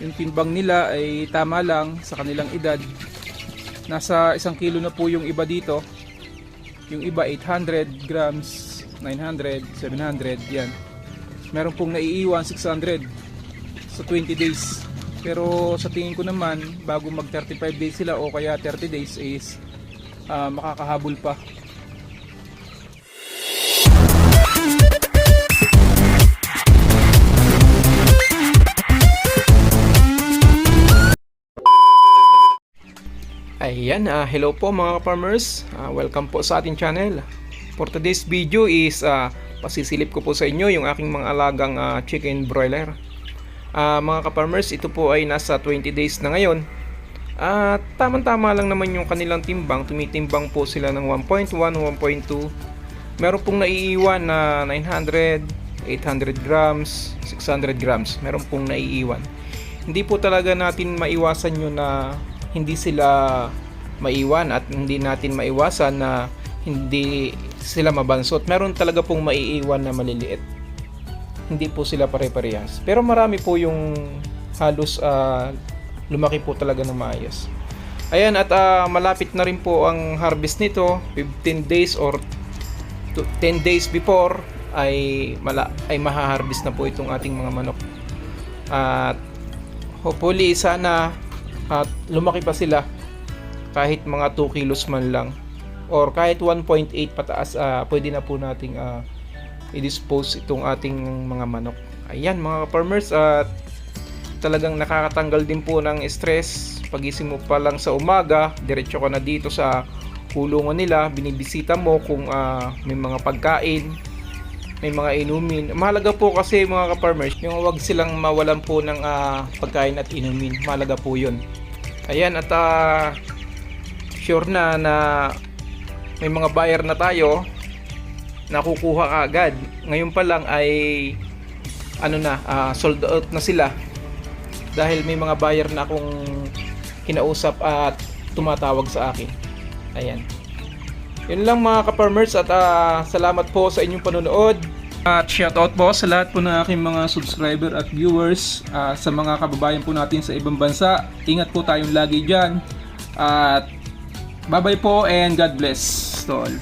Yung timbang nila ay tama lang sa kanilang edad. Nasa 1 kilo na po yung iba dito. Yung iba 800 grams, 900, 700, yan. Meron pong naiiwan 600 sa 20 days. Pero sa tingin ko naman, bago mag 35 days sila o kaya 30 days is makakahabol pa. Ayan, hello po mga farmers, welcome po sa ating channel. For today's video is pasisilip ko po sa inyo yung aking mga alagang chicken broiler. Mga ka-farmers, ito po ay nasa 20 days na ngayon. Tamang-tama lang naman yung kanilang timbang, tumitimbang po sila ng 1.1, 1.2. Meron pong naiiwan na 900, 800 grams, 600 grams. Meron pong naiiwan. Hindi po talaga natin maiwasan yun na hindi sila maiwan at hindi natin maiwasan na hindi sila mabansot. Meron talaga pong maiiwan na maliliit. Hindi po sila pare-parehas. Pero marami po yung halos lumaki po talaga ng maayos. Ayan, at malapit na rin po ang harvest nito. 15 days or 10 days before ay maha-harvest na po itong ating mga manok. At hopefully sana at lumaki pa sila kahit mga 2 kilos man lang or kahit 1.8 pataas, pwede na po nating i-dispose itong ating mga manok. Ayan mga farmers, at talagang nakakatanggal din po ng stress. Pagising mo pa lang sa umaga, diretso ka na dito sa kulungan nila, binibisita mo kung may mga pagkain, may mga inumin. Mahalaga po kasi mga ka-farmers, yung wag silang mawalan po ng pagkain at inumin. Mahalaga po yun. Ayan, at sure na may mga buyer na tayo, nakukuha ka agad. Ngayon pa lang ay sold out na sila dahil may mga buyer na akong kinausap at tumatawag sa akin. Ayan. Yun lang mga ka-farmers, at salamat po sa inyong panonood. At shoutout po sa lahat po ng aking mga subscriber at viewers, sa mga kababayan po natin sa ibang bansa. Ingat po tayong lagi dyan. At bye bye po and God bless to all.